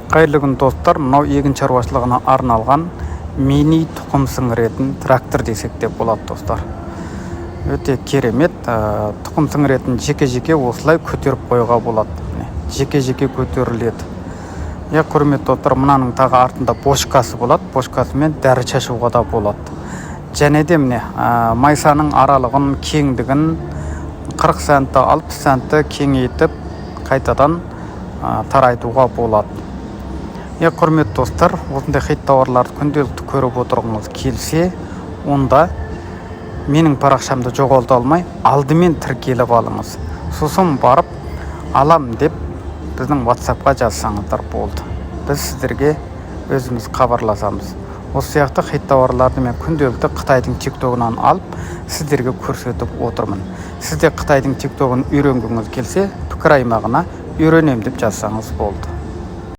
Қайырлы күн достар, мынау егін шаруашылығына арналған мини тұқым сіңіретін трактор десек те болады достар. Өте керемет, тұқым сіңіретін жеке-жеке осылай көтеріп қойға болады. Жеке-жеке көтеріледі. Құрметті достар, мынаның тағы артында бошкасы болады. Бошкасымен дәрі шашуға да болады. Және де міне майсаның аралығын, кеңдігін 40 сантты, 60 сантты кеңейтіп қайтадан тарайтуға болады. Құрметті достар, осындай хит тауарларды күнделікті көріп отырғыңыз келсе, онда менің парақшамды жоғалта алмай, алдымен тіркеліп алыңыз. Сосын барып алам деп біздің WhatsApp-қа жазсаңыздар болды. Біз сіздерге өзіміз хабарласамыз. Осы сияқты хит тауарларды мен күнделікті Қытайдың TikTok-ынан алып, сіздерге көрсетіп отырмын. Сізде Қытайдың TikTok-ын үйренгіңіз келсе, пікір аймағына үйренем деп жазсаңыз болды.